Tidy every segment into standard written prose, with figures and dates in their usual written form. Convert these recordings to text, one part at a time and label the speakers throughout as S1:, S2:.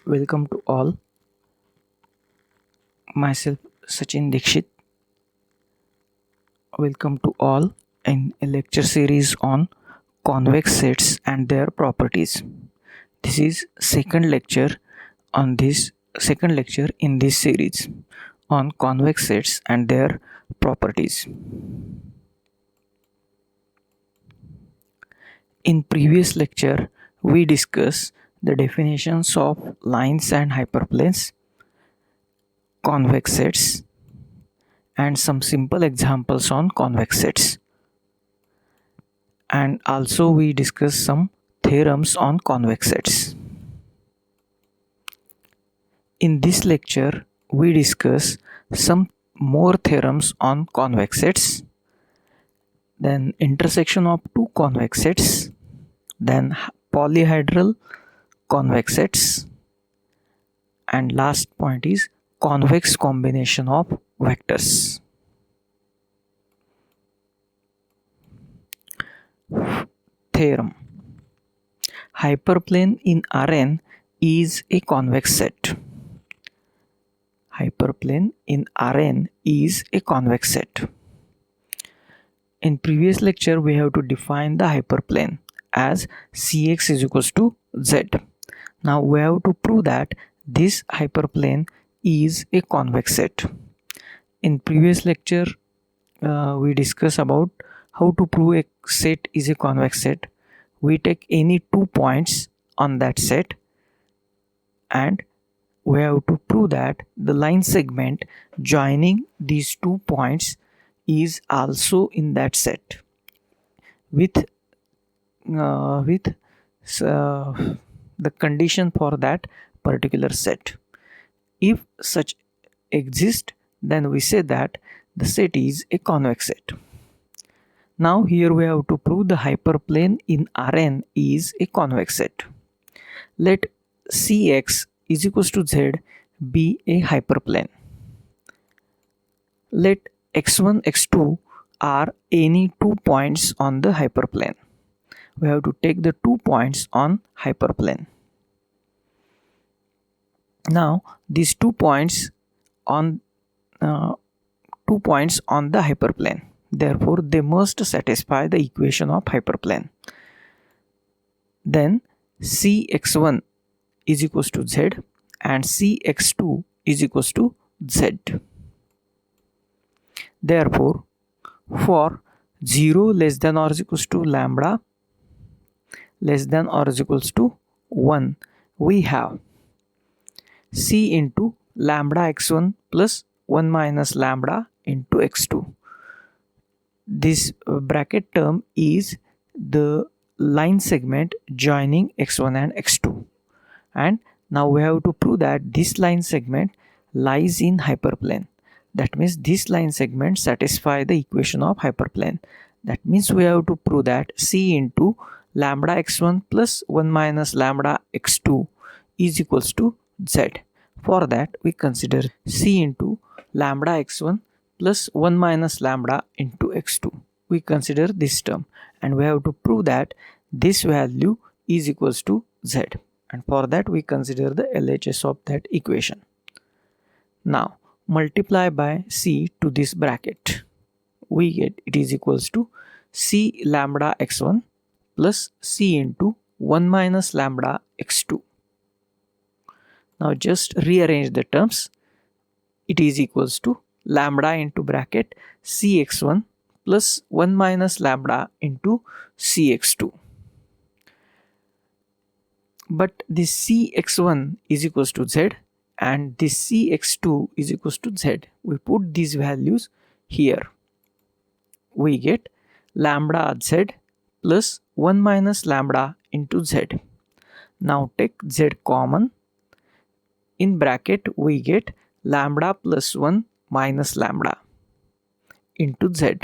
S1: Welcome to all. Myself Sachin Dikshit. Welcome to all in a lecture series on convex sets and their properties. This is second lecture in this series on convex sets and their properties. In previous lecture, we discussed the definitions of lines and hyperplanes, convex sets, and some simple examples on convex sets. And also we discussed some theorems on convex sets. In this lecture, we discuss some more theorems on convex sets, then intersection of two convex sets, then polyhedral convex sets, and last point is convex combination of vectors. Theorem. Hyperplane in Rn is a convex set. Hyperplane in Rn is a convex set. In previous lecture, we have to define the hyperplane as Cx is equals to Z. Now we have to prove that this hyperplane is a convex set. In previous lecture, we discussed about how to prove a set is a convex set. We take any 2 points on that set and we have to prove that the line segment joining these 2 points is also in that set with the condition for that particular set. If such exists, then we say that the set is a convex set. Now here we have to prove the hyperplane in Rn is a convex set. Let Cx is equals to Z be a hyperplane. Let x1, x2 are any 2 points on the hyperplane. We have to take the 2 points on hyperplane. Now these 2 points on the hyperplane. Therefore, they must satisfy the equation of hyperplane. Then Cx1 is equals to Z and Cx2 is equals to Z. Therefore, for 0 less than or is equals to lambda less than or is equals to 1, we have C into lambda x1 plus 1 minus lambda into x2. This bracket term is the line segment joining x1 and x2. And now we have to prove that this line segment lies in hyperplane. That means this line segment satisfies the equation of hyperplane. That means we have to prove that C into lambda x1 plus 1 minus lambda x2 is equals to Z. For that, we consider C into lambda x1 plus 1 minus lambda into x2. We consider this term and we have to prove that this value is equals to Z. And for that, we consider the LHS of that equation. Now, multiply by C to this bracket. We get it is equals to C lambda x1 plus C into 1 minus lambda x2. Now just rearrange the terms. It is equals to lambda into bracket Cx1 plus 1 minus lambda into Cx2. But this Cx1 is equals to Z and this Cx2 is equals to Z. We put these values here. We get lambda Z plus 1 minus lambda into Z. Now take Z common. In bracket we get lambda plus 1 minus lambda into Z.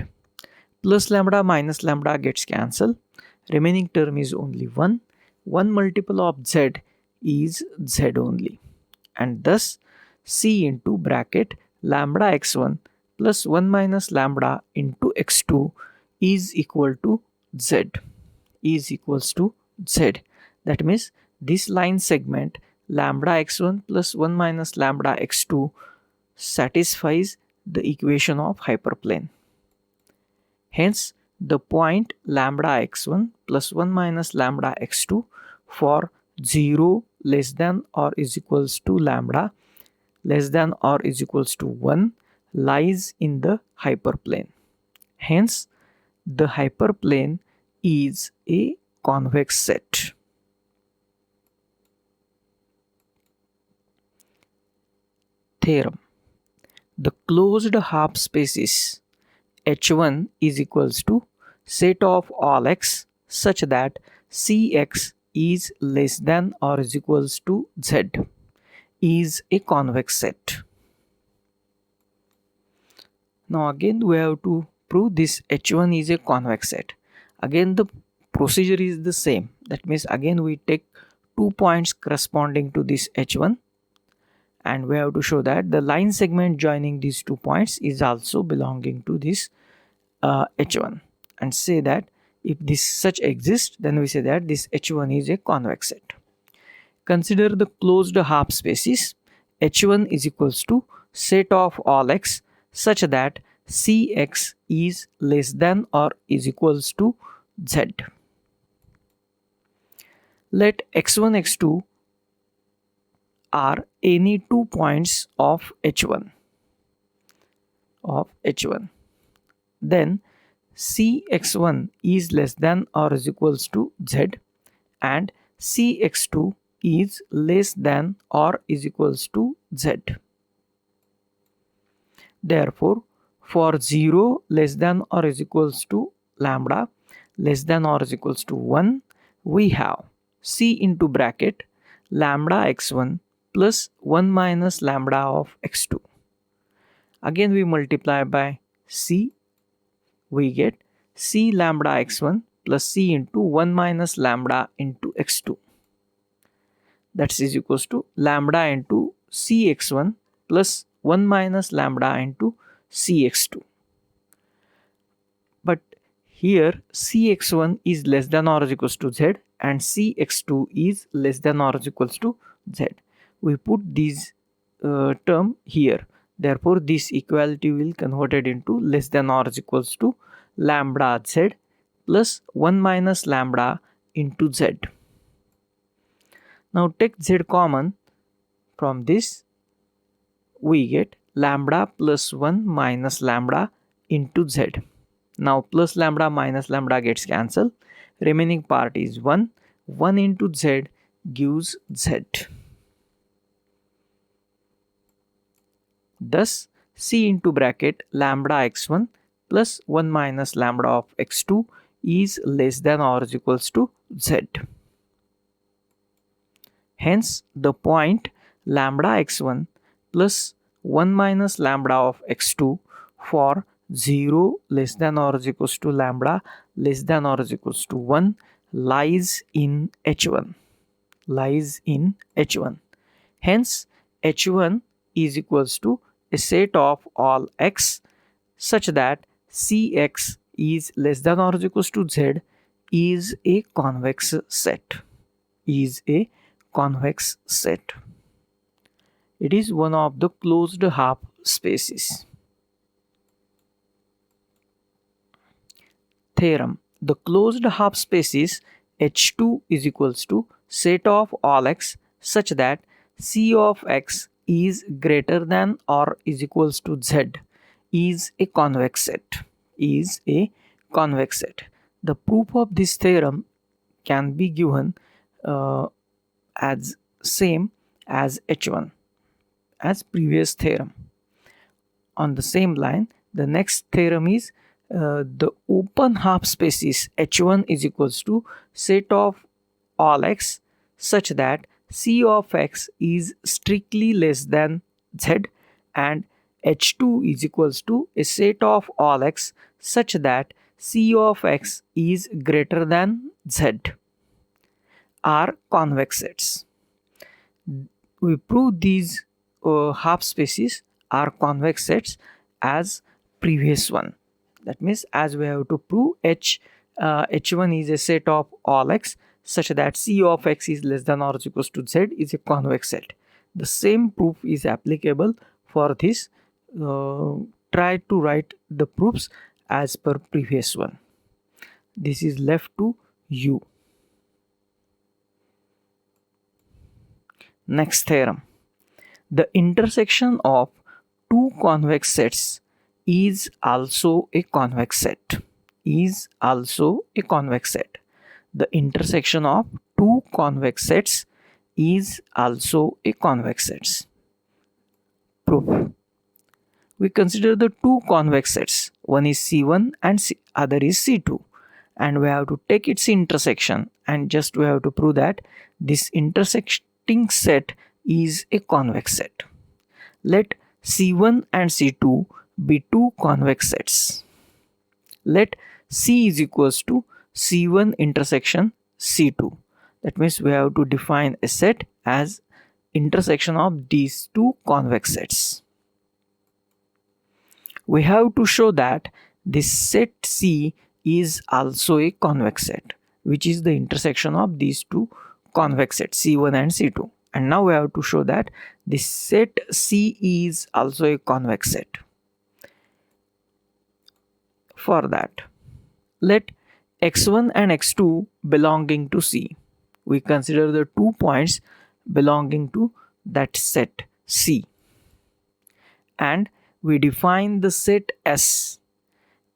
S1: Plus lambda minus lambda gets cancelled. Remaining term is only 1. 1 multiple of Z is Z only. And thus C into bracket lambda x1 plus 1 minus lambda into x2 is equal to Z. Is equals to Z. That means this line segment lambda x1 plus 1 minus lambda x2 satisfies the equation of hyperplane. Hence, the point lambda x1 plus 1 minus lambda x2 for 0 less than or is equals to lambda less than or is equals to 1 lies in the hyperplane. Hence, the hyperplane is a convex set. Theorem. The closed half spaces H1 is equals to set of all x such that Cx is less than or is equals to Z is a convex set. Now again we have to prove this H1 is a convex set. Again the procedure is the same. That means again we take 2 points corresponding to this H1 and we have to show that the line segment joining these 2 points is also belonging to this H1 and say that if this such exists, then we say that this H1 is a convex set. Consider the closed half spaces. H1 is equals to set of all x such that Cx is less than or is equals to Z. Let x1, x2 are any 2 points of H1. Then Cx1 is less than or is equals to Z and Cx2 is less than or is equals to Z. Therefore, for 0 less than or is equals to lambda less than or is equals to 1, we have C into bracket lambda x1 plus 1 minus lambda of x2. Again we multiply by C, we get C lambda x1 plus C into 1 minus lambda into x2. That is equals to lambda into Cx1 plus 1 minus lambda into Cx2. But here Cx1 is less than or is equals to Z and Cx2 is less than or is equals to Z. We put these term here. Therefore, this equality will converted into less than or is equals to lambda Z plus 1 minus lambda into Z. Now take Z common from this. We get lambda plus 1 minus lambda into Z. Now plus lambda minus lambda gets cancelled. Remaining part is 1. 1 into Z gives Z. Thus, C into bracket lambda x1 plus 1 minus lambda of x2 is less than or is equals to Z. Hence, the point lambda x1 plus 1 minus lambda of x2 for 0 less than or is equals to lambda less than or is equals to 1 lies in H1. Hence, H1 is equals to a set of all x such that Cx is less than or is equals to Z is a convex set. It is one of the closed half spaces. Theorem. The closed half spaces H2 is equals to set of all x such that C of x is greater than or is equals to Z is a convex set. The proof of this theorem can be given as same as H1 as previous theorem. On the same line, the next theorem is the open half spaces H1 is equals to set of all x such that C of x is strictly less than Z and H2 is equals to a set of all x such that C of x is greater than Z are convex sets. We prove these half spaces are convex sets as previous one. That means as we have to prove H1 is a set of all x such that C of x is less than or equals to Z is a convex set. The same proof is applicable for this. Try to write the proofs as per previous one. This is left to you. Next theorem. The intersection of two convex sets is also a convex set. Is also a convex set. The intersection of two convex sets is also a convex set. Proof. We consider the two convex sets. One is C1 and other is C2. And we have to take its intersection, and just we have to prove that this intersecting set is a convex set. Let C1 and C2 be two convex sets. Let C is equals to C1 intersection C2. That means we have to define a set as intersection of these two convex sets. We have to show that this set C is also a convex set, which is the intersection of these two convex sets C1 and C2. And now we have to show that this set C is also a convex set. For that, let x1 and x2 belonging to C. We consider the 2 points belonging to that set C. And we define the set S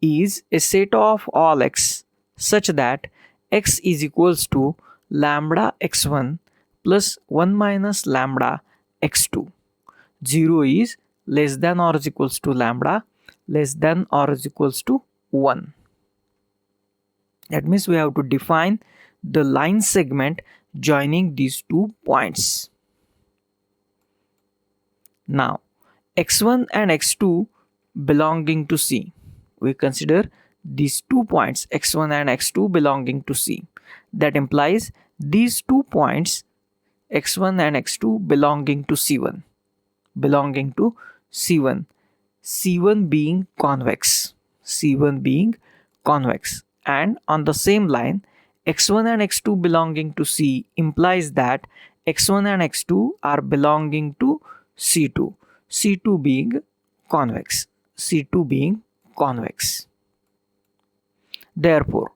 S1: is a set of all x such that x is equals to lambda x1 plus 1 minus lambda x2. 0 is less than or is equals to lambda less than or is equals to 1. That means we have to define the line segment joining these 2 points. Now, x1 and x2 belonging to C. We consider these 2 points x1 and x2 belonging to C. That implies these 2 points x1 and x2 belonging to C1. Belonging to C1. C1 being convex. C1 being convex. And on the same line, x1 and x2 belonging to C implies that x1 and x2 are belonging to C2. C2 being convex. C2 being convex. Therefore,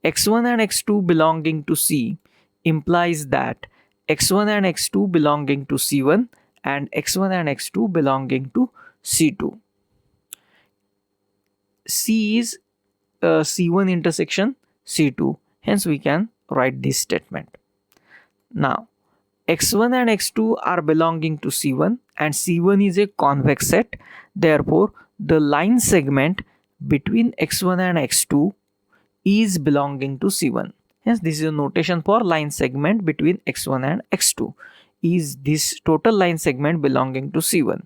S1: x1 and x2 belonging to C implies that x1 and x2 belonging to C1 and x1 and x2 belonging to C2. C is C1 intersection C2. Hence, we can write this statement. Now, x1 and x2 are belonging to C1 and C1 is a convex set. Therefore, the line segment between x1 and x2 is belonging to C1. Hence, this is a notation for line segment between x1 and x2. Is this total line segment belonging to C1?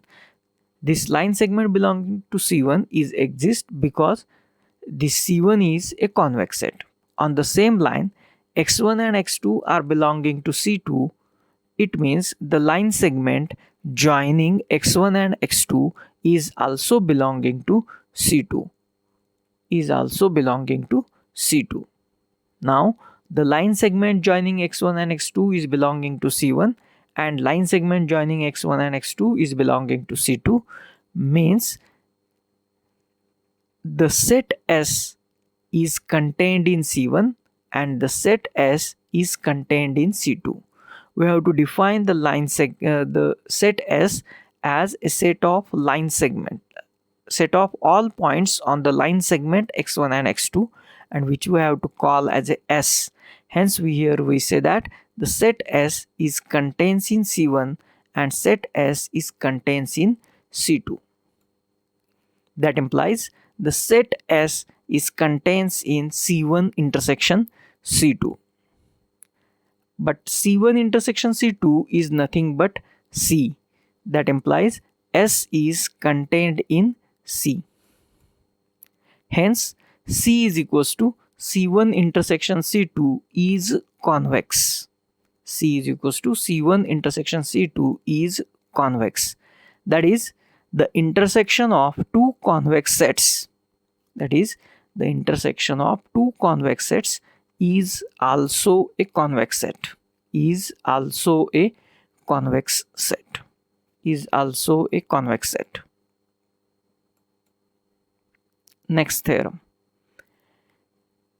S1: This line segment belonging to C1 is exist because this C1 is a convex set. On the same line, x1 and x2 are belonging to C2. It means the line segment joining x1 and x2 is also belonging to C2. Is also belonging to C2. Now, the line segment joining x1 and x2 is belonging to C1 and line segment joining x1 and x2 is belonging to C2 means the set S is contained in C1 and the set S is contained in C2. We have to define the the set S as a set of line segment, set of all points on the line segment x1 and x2, and which we have to call as a S. Hence, we say that the set S is contains in C1 and set S is contains in C2. That implies the set S is contains in C1 intersection C2. But C1 intersection C2 is nothing but C. That implies S is contained in C. Hence, C is equals to C1 intersection C2 is convex. C is equals to C1 intersection C2 is convex. That is the intersection of two convex sets. That is the intersection of two convex sets is also a convex set. Is also a convex set. Is also a convex set. Next theorem.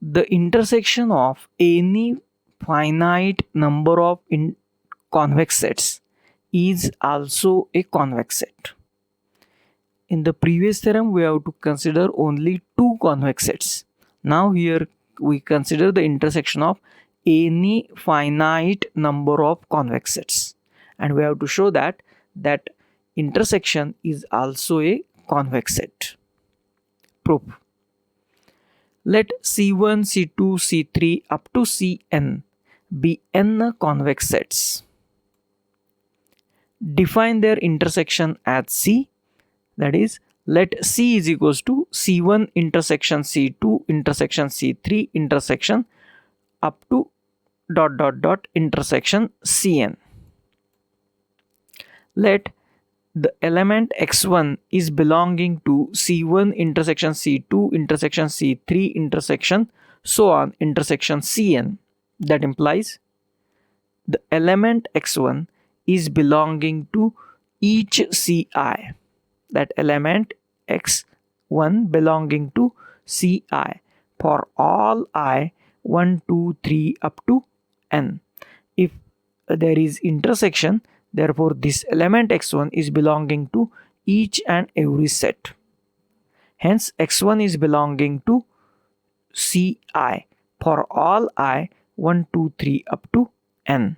S1: The intersection of any finite number of convex sets is also a convex set. In the previous theorem, we have to consider only two convex sets. Now here we consider the intersection of any finite number of convex sets. And we have to show that that intersection is also a convex set. Proof. Let C1, C2, C3 up to Cn be n convex sets. Define their intersection as C. That is, let C is equals to C1 intersection C2 intersection C3 intersection up to ... intersection Cn. Let the element x1 is belonging to C1 intersection C2 intersection C3 intersection so on intersection Cn. That implies the element x1 is belonging to each Ci. That element x1 belonging to Ci for all I 1, 2, 3 up to n. If there is intersection, therefore this element x1 is belonging to each and every set. Hence x1 is belonging to Ci for all I 1, 2, 3 up to n.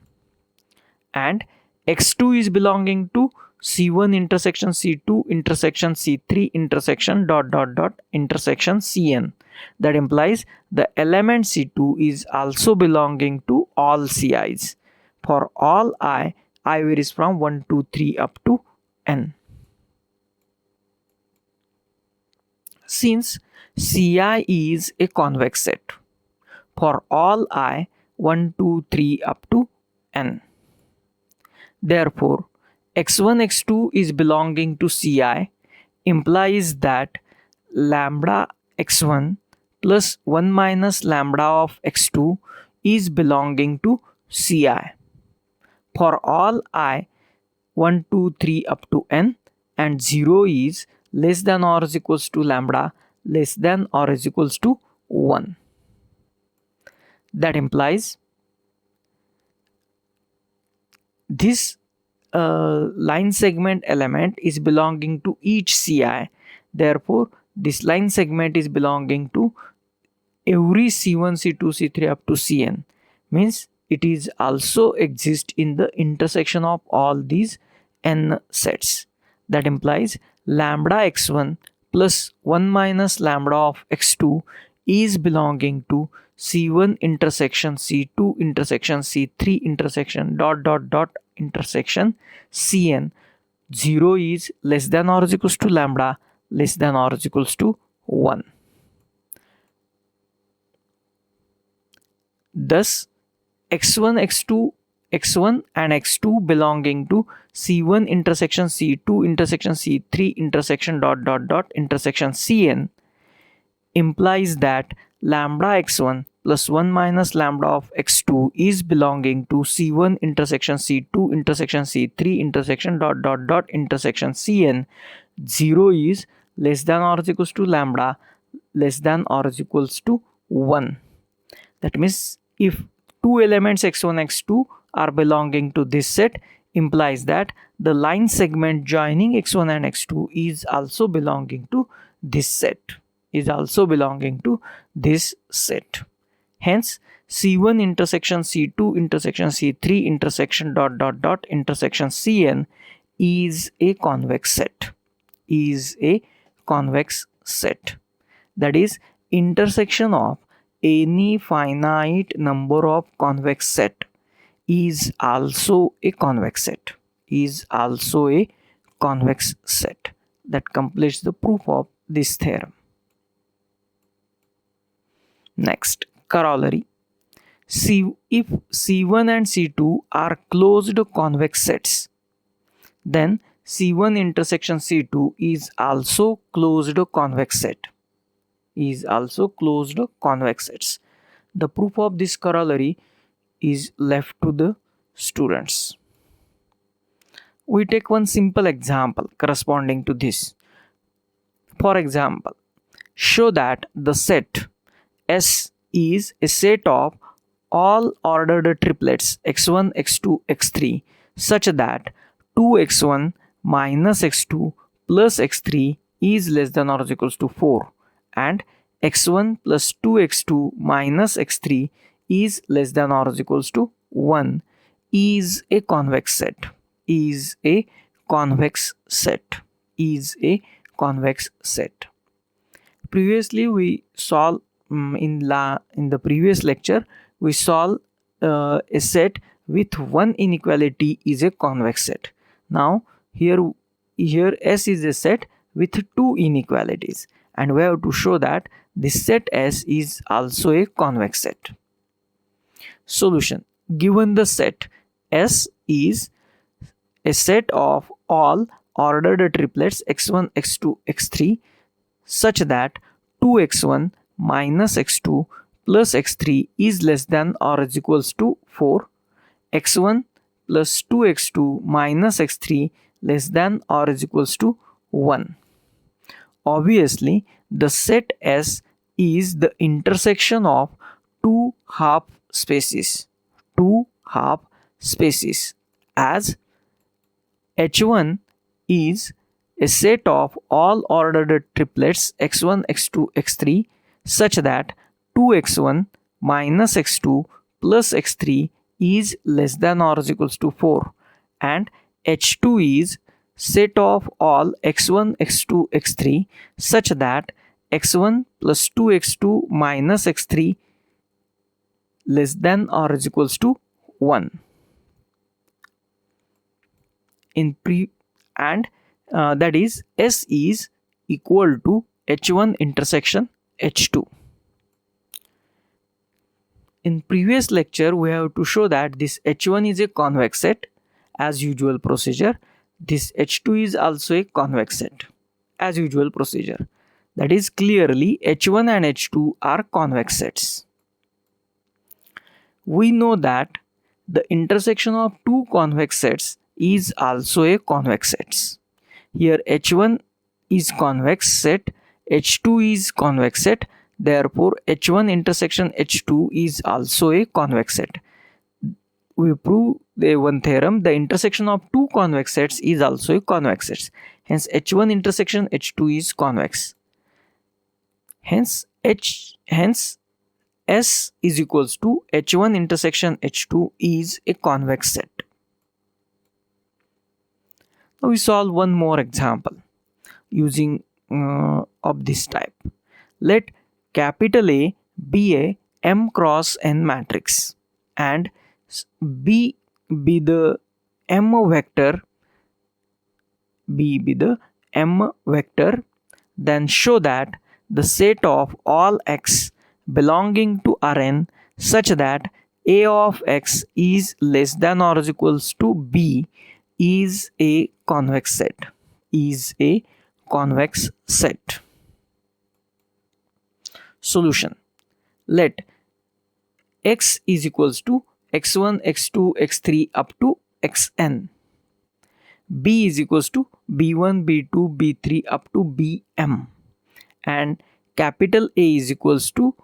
S1: And x2 is belonging to C1 intersection C2 intersection C3 intersection ... intersection Cn. That implies the element C2 is also belonging to all Ci's. For all I varies from 1, 2, 3 up to n. Since Ci is a convex set, for all I 1, 2, 3 up to n. Therefore, x1, x2 is belonging to Ci implies that lambda x1 plus 1 minus lambda of x2 is belonging to Ci. For all I 1, 2, 3 up to n and 0 is less than or is equals to lambda less than or is equals to 1. That implies this line segment element is belonging to each Ci. Therefore, this line segment is belonging to every C1, C2, C3 up to Cn. Means it is also exist in the intersection of all these n sets. That implies lambda x1 plus 1 minus lambda of x2 is belonging to C1 intersection C2 intersection C3 intersection ... intersection Cn. 0 is less than or is equals to lambda less than or is equals to 1. Thus x1 and x2 belonging to C1 intersection C2 intersection C3 intersection ... intersection Cn implies that lambda x1 plus 1 minus lambda of x2 is belonging to C1 intersection C2 intersection C3 intersection ... intersection Cn. 0 is less than or is equals to lambda less than or is equals to 1. That means if two elements x1 x2 are belonging to this set implies that the line segment joining x1 and x2 is also belonging to this set. Hence C1 intersection C2 intersection C3 intersection ... intersection Cn is a convex set. That is, intersection of any finite number of convex set is also a convex set. That completes the proof of this theorem. Next, corollary. If C1 and C2 are closed convex sets, then C1 intersection C2 is also closed convex sets. The proof of this corollary is left to the students. We take one simple example corresponding to this. For example, show that the set S is a set of all ordered triplets x1, x2, x3 such that 2x1 minus x2 plus x3 is less than or equals to 4 and x1 plus 2x2 minus x3 is less than or equals to 1 is a convex set. Is a convex set. Is a convex set. Previously we solved in the previous lecture we solved a set with one inequality is a convex set. Now here S is a set with two inequalities and we have to show that this set S is also a convex set. Solution: given the set S is a set of all ordered triplets x1, x2, x3 such that 2x1 minus x2 plus x3 is less than or is equals to 4, x1 plus 2x2 minus x3 less than or is equals to 1. Obviously, the set S is the intersection of two half spaces. Two half spaces, as H1 is a set of all ordered triplets x1, x2, x3 such that 2x1 minus x2 plus x3 is less than or is equals to 4 and H2 is set of all x1, x2, x3 such that x1 plus 2x2 minus x3 less than or is equals to 1. That is S is equal to H1 intersection H2. In previous lecture we have to show that this H1 is a convex set as usual procedure. This H2 is also a convex set as usual procedure. That is clearly H1 and H2 are convex sets. We know that the intersection of two convex sets is also a convex set. Here H1 is convex set, H2 is convex set, therefore H1 intersection H2 is also a convex set. We prove the one theorem, the intersection of two convex sets is also a convex set. Hence H1 intersection H2 is convex. Hence S is equals to H1 intersection H2 is a convex set. Now we solve one more example using of this type. Let capital A be a M cross N matrix and B be the M vector. B be the M vector. Then show that the set of all x belonging to Rn such that A of x is less than or is equals to B is a convex set. Is a convex set. Solution: let x is equals to x1, x2, x3 up to xn. B is equals to b1, b2, b3 up to bm. And capital A is equals to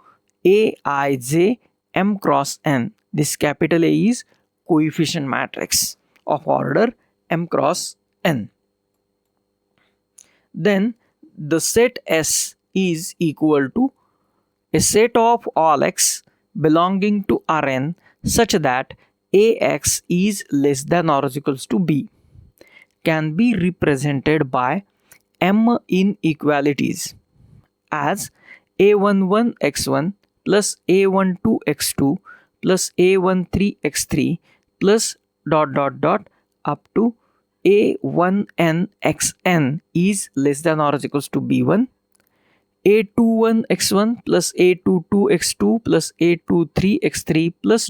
S1: aij m cross n. This capital A is coefficient matrix of order m cross n. Then the set S is equal to a set of all x belonging to Rn such that Ax is less than or is equals to B can be represented by m inequalities as a11x1 plus a12x2 plus a13x3 plus up to a1nxn is less than or is equals to b1, a21x1 plus a22x2 plus a23x3 plus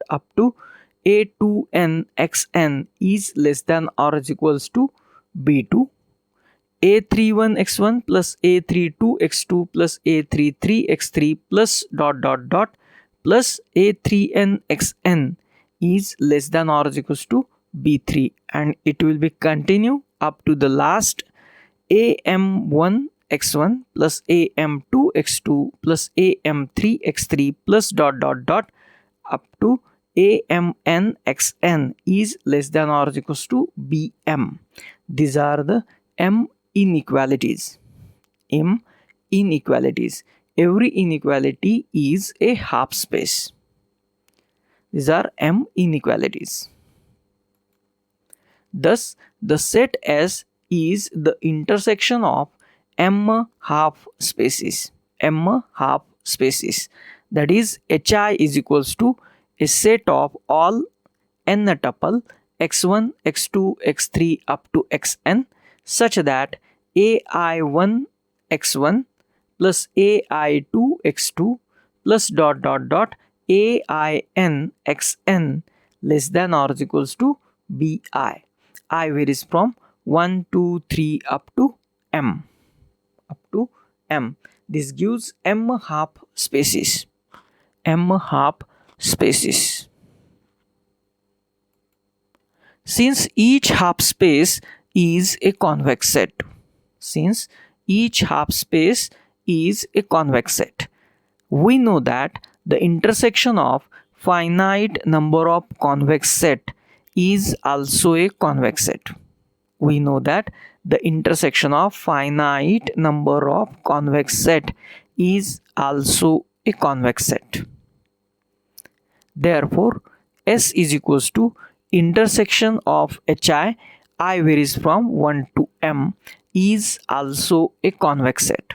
S1: up to a2nxn is less than or is equals to b2, a31x1 plus a32x2 plus a33x3 plus plus a3n xn is less than or is equals to b3, and it will be continue up to the last am1 x1 plus am2 x2 plus am3 x3 plus dot dot dot up to amn xn is less than or is equals to bm. These are the m inequalities. M inequalities. Every inequality is a half space. These are m inequalities. Thus, the set S is the intersection of m half spaces. M half spaces. That is, Hi is equals to a set of all n tuple x1, x2, x3 up to xn such that ai1 x1 plus ai2 x2 plus dot dot dot ain xn less than or is equals to bi. I varies from 1, 2, 3 up to m. This gives m half spaces. M half spaces. Since each half space is a convex set. Since each half space is a convex set, we know that the intersection of finite number of convex set is also a convex set. We know that the intersection of finite number of convex set is also a convex set. Therefore, S is equals to intersection of Hi, I varies from 1 to m, is also a convex set.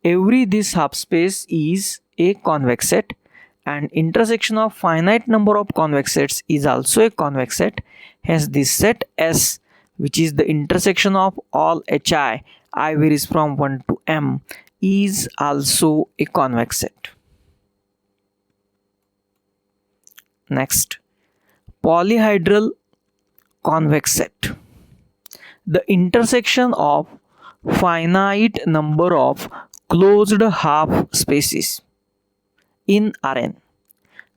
S1: Every this half space is a convex set, and intersection of finite number of convex sets is also a convex set. Hence, this set S, which is the intersection of all Hi, I varies from 1 to m, is also a convex set. Next, polyhedral convex set. The intersection of finite number of closed half spaces in Rn.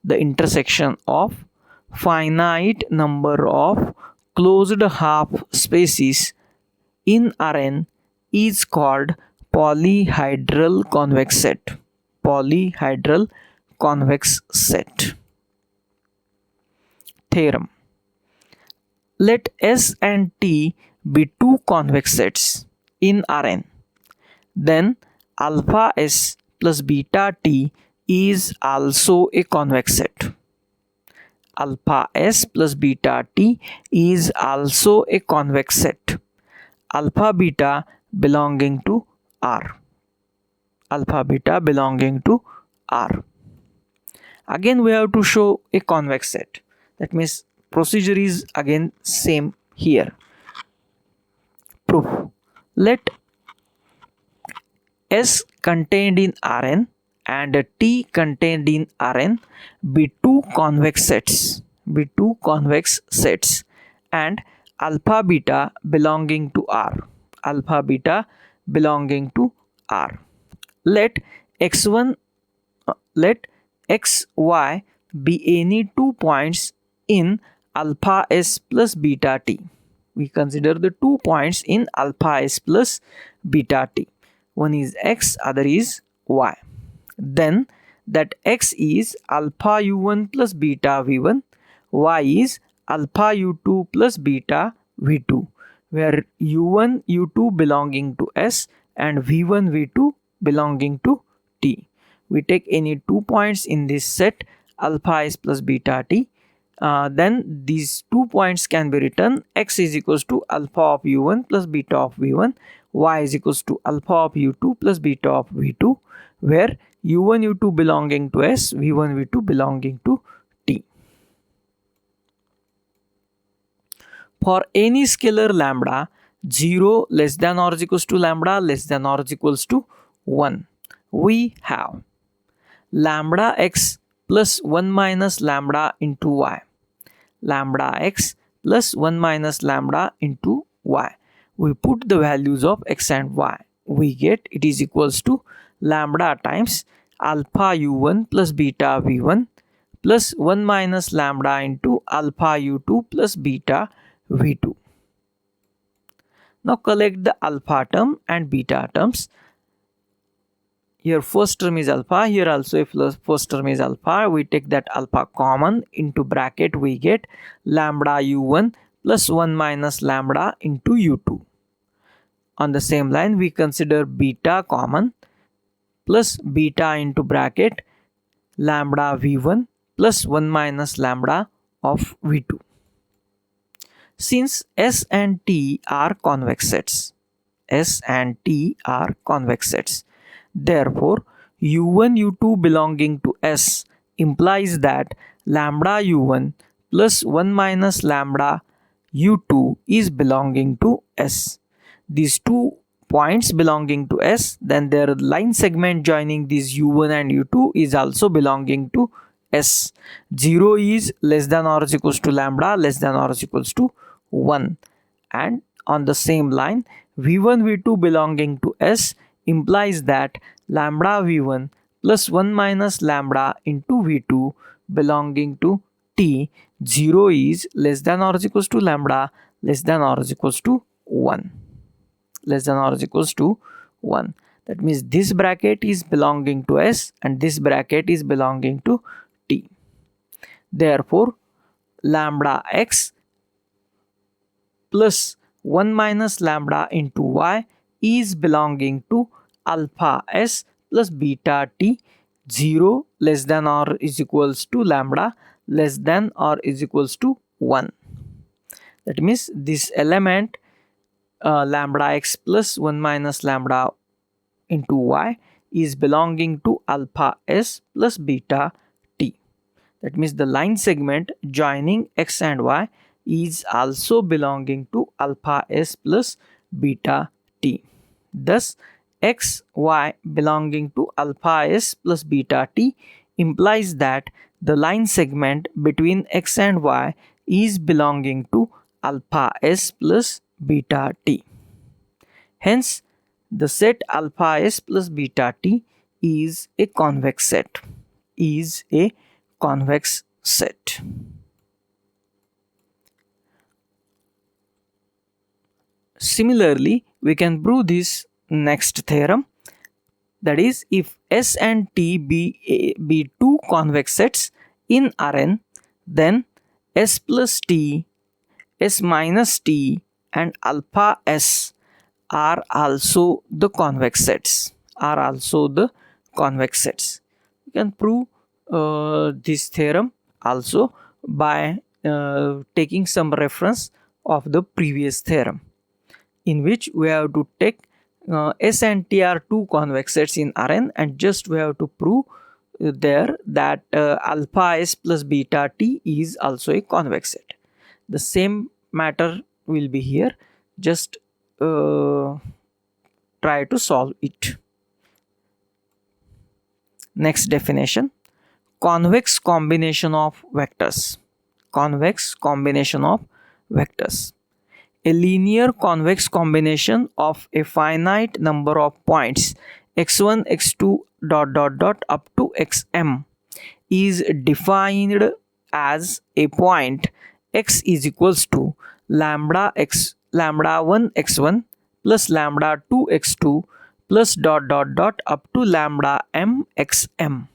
S1: The intersection of finite number of closed half spaces in Rn is called polyhedral convex set. Polyhedral convex set. Theorem. Let S and T be two convex sets in Rn. Then alpha S plus beta T is also a convex set. Alpha S plus beta T is also a convex set. Alpha beta belonging to R. Alpha beta belonging to R. Again, we have to show a convex set. That means procedure is again same here. Proof. Let S contained in Rn and T contained in Rn be two convex sets. And alpha beta belonging to R. Alpha beta belonging to R. Let x1 let x y be any 2 points in alpha s plus beta t. We consider the 2 points in alpha s plus beta t. One is x, other is y. Then that x is alpha u1 plus beta v1, y is alpha u2 plus beta v2, where u1 u2 belonging to s and v1 v2 belonging to t. We take any 2 points in this set alpha s plus beta t. Then these 2 points can be written: x is equals to alpha of u1 plus beta of v1, y is equals to alpha of u2 plus beta of v2, where u1 u2 belonging to s, v1 v2 belonging to t. For any scalar lambda 0 less than or is equals to lambda less than or is equals to 1, we have lambda x plus 1 minus lambda into y. Lambda x plus 1 minus lambda into y. We put the values of x and y. We get it is equals to lambda times alpha u1 plus beta v1 plus 1 minus lambda into alpha u2 plus beta v2. Now collect the alpha term and beta terms. Here first term is alpha, here also if first term is alpha, we take that alpha common, into bracket we get lambda u1 plus 1 minus lambda into u2. On the same line we consider beta common, plus beta into bracket lambda v1 plus 1 minus lambda of v2. Since S and T are convex sets, S and T are convex sets, therefore u1 u2 belonging to S implies that lambda u1 plus 1 minus lambda u2 is belonging to S. These two points belonging to S, then their line segment joining these u1 and u2 is also belonging to S. 0 is less than or is equals to lambda less than or is equals to 1, and on the same line v1 v2 belonging to S implies that lambda v1 plus 1 minus lambda into v2 belonging to T, 0 is less than or is equals to lambda less than or is equals to 1, less than or is equals to 1. That means this bracket is belonging to S and this bracket is belonging to T. Therefore lambda x plus 1 minus lambda into y is belonging to alpha s plus beta t, 0 less than or is equals to lambda less than or is equals to 1. That means this element lambda x plus 1 minus lambda into y is belonging to alpha s plus beta t. That means the line segment joining x and y is also belonging to alpha s plus beta t. Thus x y belonging to alpha s plus beta t implies that the line segment between x and y is belonging to alpha s plus beta t. Hence the set alpha s plus beta t is a convex set, is a convex set. Similarly, we can prove this next theorem, that is, if S and T be two convex sets in Rn, then S plus T, S minus T and alpha S are also the convex sets, are also the convex sets. You can prove this theorem also by taking some reference of the previous theorem, in which we have to take S and T are two convex sets in Rn, and just we have to prove there that alpha s plus beta t is also a convex set. The same matter will be here, just try to solve it. Next definition: convex combination of vectors. Convex combination of vectors: a linear convex combination of a finite number of points x1 x2 dot dot dot up to xm is defined as a point x is equals to lambda 1 x1 plus lambda 2 x2 plus dot dot dot up to lambda m xm,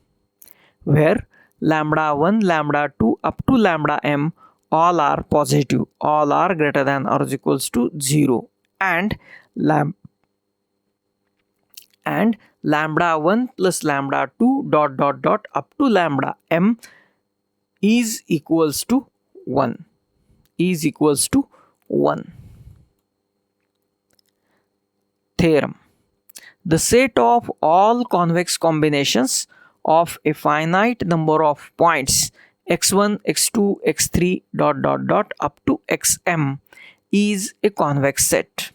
S1: where lambda 1 lambda 2 up to lambda m all are positive, all are greater than or is equals to 0, and lambda 1 plus lambda 2 dot dot dot up to lambda m is equals to 1, is equals to 1. Theorem: the set of all convex combinations of a finite number of points x1 x2 x3 dot dot dot up to xm is a convex set.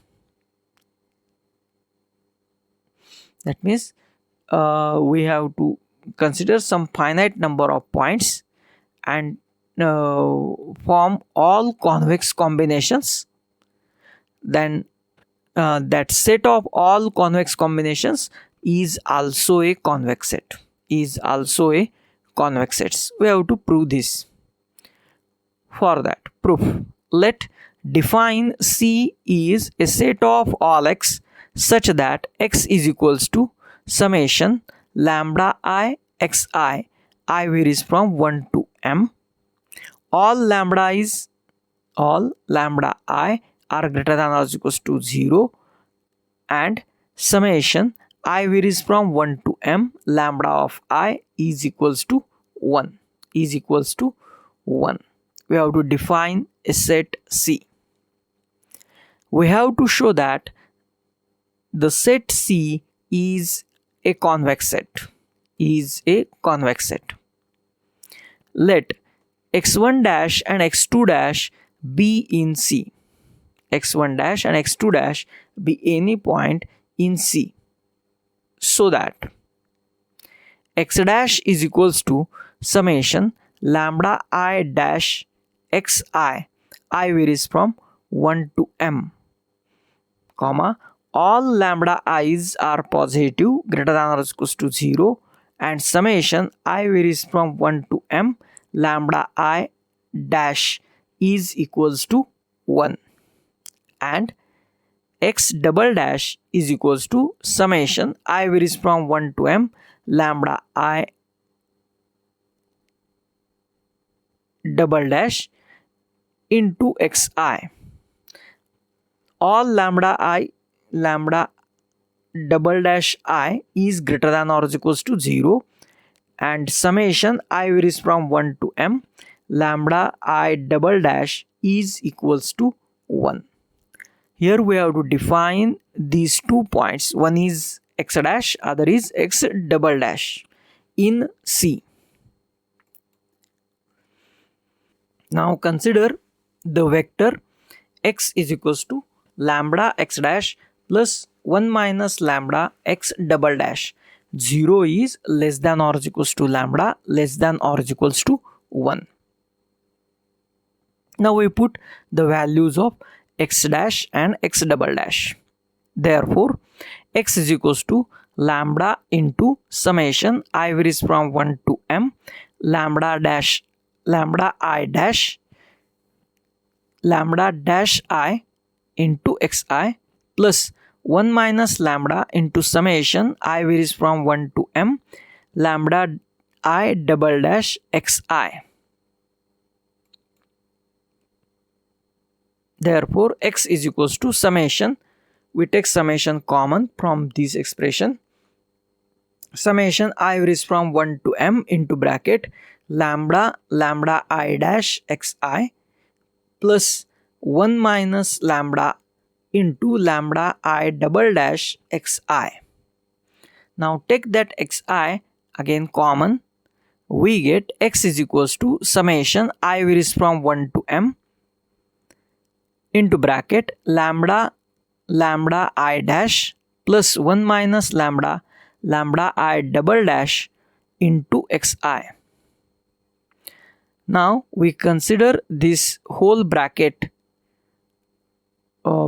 S1: That means we have to consider some finite number of points and form all convex combinations, then that set of all convex combinations is also a convex set, is also a convex set. We have to prove this. For that proof, let define C is a set of all x such that x is equals to summation lambda I xi. I varies from 1 to m. All lambda I are greater than or equals to 0, and summation I varies from 1 to m lambda of I is equals to 1. We have to define a set C. We have to show that the set C is a convex set. Let x1 dash and x2 dash be in C. x1 dash and x2 dash be any point in C, so that x dash is equals to summation lambda I dash xi. I varies from 1 to m, comma, all lambda i's are positive greater than or equals to 0, and summation I varies from 1 to m lambda I dash is equals to 1, and x double dash is equals to summation I varies from 1 to m lambda I double dash into xi. All lambda double dash I is greater than or equals to 0, and summation I varies from 1 to m lambda I double dash is equals to 1. Here we have to define these 2 points. One is x dash, other is x double dash in C. Now consider the vector x is equals to lambda x dash plus 1 minus lambda x double dash. 0 is less than or equals to lambda less than or equals to 1. Now we put the values of x dash and x double dash. Therefore, x is equals to lambda into summation I varies from 1 to m lambda I dash I into xi plus 1 minus lambda into summation I varies from 1 to m lambda I double dash xi. Therefore, x is equals to summation. We take summation common from this expression. Summation I varies from 1 to m into bracket lambda I dash xi plus 1 minus lambda into lambda I double dash xi. Now take that xi again common. We get x is equals to summation I varies from 1 to m into bracket lambda I dash plus 1 minus lambda I double dash into xi. Now we consider this whole bracket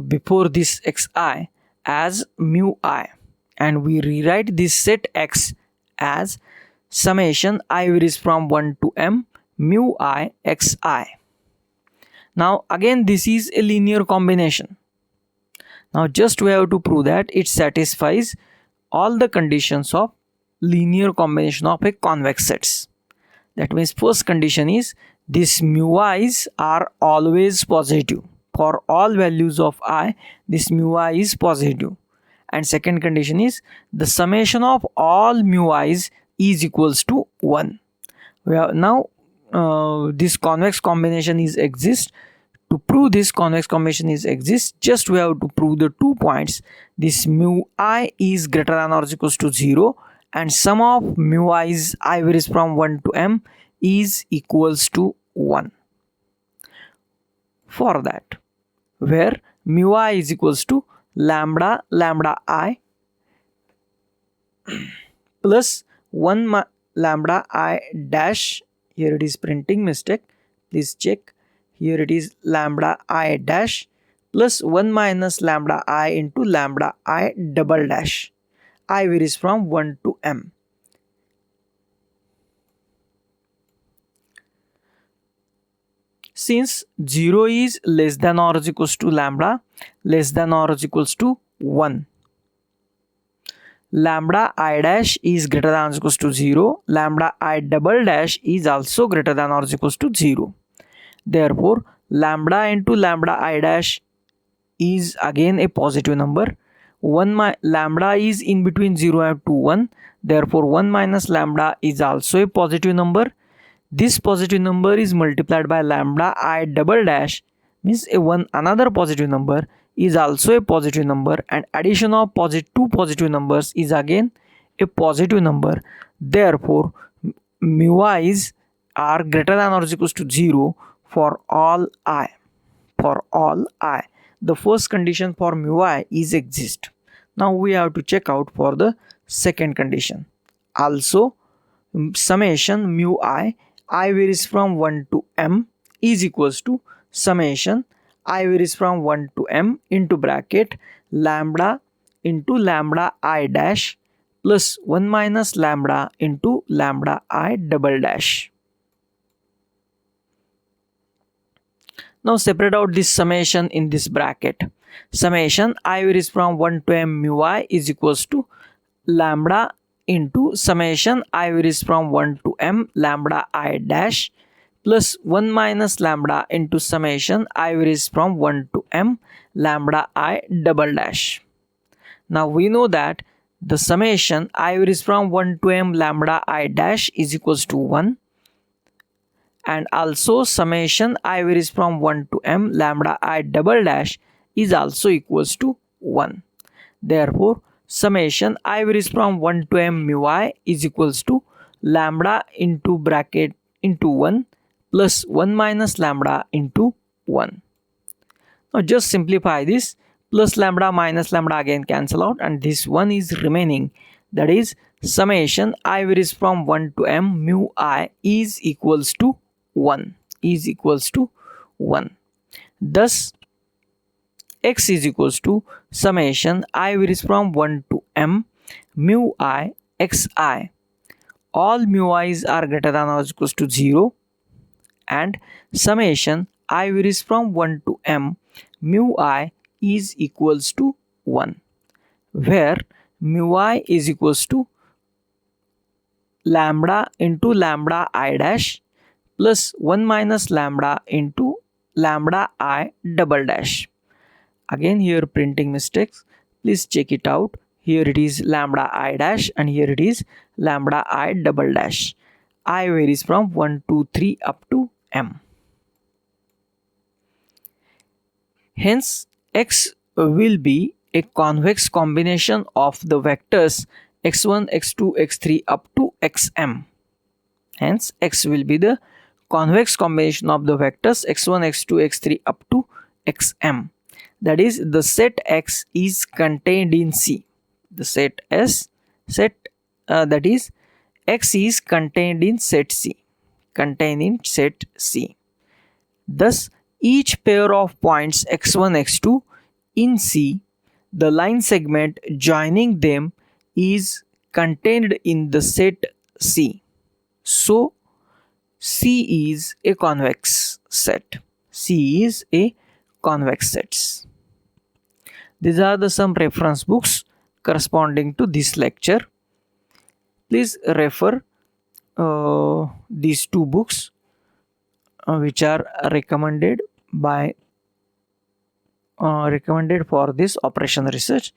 S1: before this xi as mu I, and we rewrite this set x as summation I varies from 1 to m mu I xi. Now again this is a linear combination. Now just we have to prove that it satisfies all the conditions of linear combination of a convex sets. That means first condition is these mu i's are always positive. For all values of I, this mu I is positive. And second condition is the summation of all mu i's is equals to 1. Now this convex combination is exist. To prove this convex combination is exists, just we have to prove the 2 points. This mu I is greater than or equals to 0, and sum of mu i's I varies from 1 to m is equals to 1. For that, where mu I is equals to lambda I plus 1 lambda I dash. Here it is printing mistake, please check. Here it is lambda I dash plus 1 minus lambda I into lambda I double dash. I varies from 1 to m. Since 0 is less than or is equals to lambda less than or is equals to 1, lambda I dash is greater than or is equals to 0, lambda I double dash is also greater than or is equals to 0. Therefore, lambda into lambda I dash is again a positive number. Lambda is in between 0 and 1. Therefore, 1 minus lambda is also a positive number. This positive number is multiplied by lambda I double dash, means another positive number is also a positive number, and addition of two positive numbers is again a positive number. Therefore, mu i's are greater than or is equals to 0 for all I. For all I, the first condition for mu I is exist. Now we have to check out for the second condition. Also, summation mu I varies from 1 to m is equals to summation I varies from 1 to m into bracket lambda into lambda I dash plus 1 minus lambda into lambda I double dash. Now separate out this summation in this bracket. Summation I varies from 1 to m mu I is equals to lambda into summation I varies from 1 to m lambda I dash plus 1 minus lambda into summation I varies from 1 to m lambda I double dash. Now we know that the summation I varies from 1 to m lambda I dash is equals to 1, and also summation I varies from 1 to m lambda I double dash is also equals to 1. Therefore, summation I varies from 1 to m mu I is equals to lambda into bracket into 1 plus 1 minus lambda into 1. Now just simplify this. Plus lambda minus lambda again cancel out, and this 1 is remaining. That is, summation I varies from 1 to m mu I is equals to 1. Is equals to 1. Thus, x is equals to summation I varies from 1 to m mu I xi. All mu i's are greater than or equals to 0, and summation I varies from 1 to m mu I is equals to 1, where mu I is equals to lambda into lambda I dash plus 1 minus lambda into lambda I double dash. Again here printing mistakes, please check it out. Here it is lambda I dash and here it is lambda I double dash. I varies from 1 to 3 up to m. Hence, x will be a convex combination of the vectors x1, x2, x3 up to xm. Hence, x will be the convex combination of the vectors x1, x2, x3 up to xm. That is, the set x is contained in C. The set that is, x is contained in set C. Contained in set C. Thus, each pair of points x1, x2 in C, the line segment joining them is contained in the set C. So, C is a convex set. C is a convex set. These are the some reference books corresponding to this lecture. Please refer these two books which are recommended for this operation research.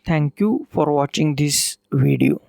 S1: Thank you for watching this video.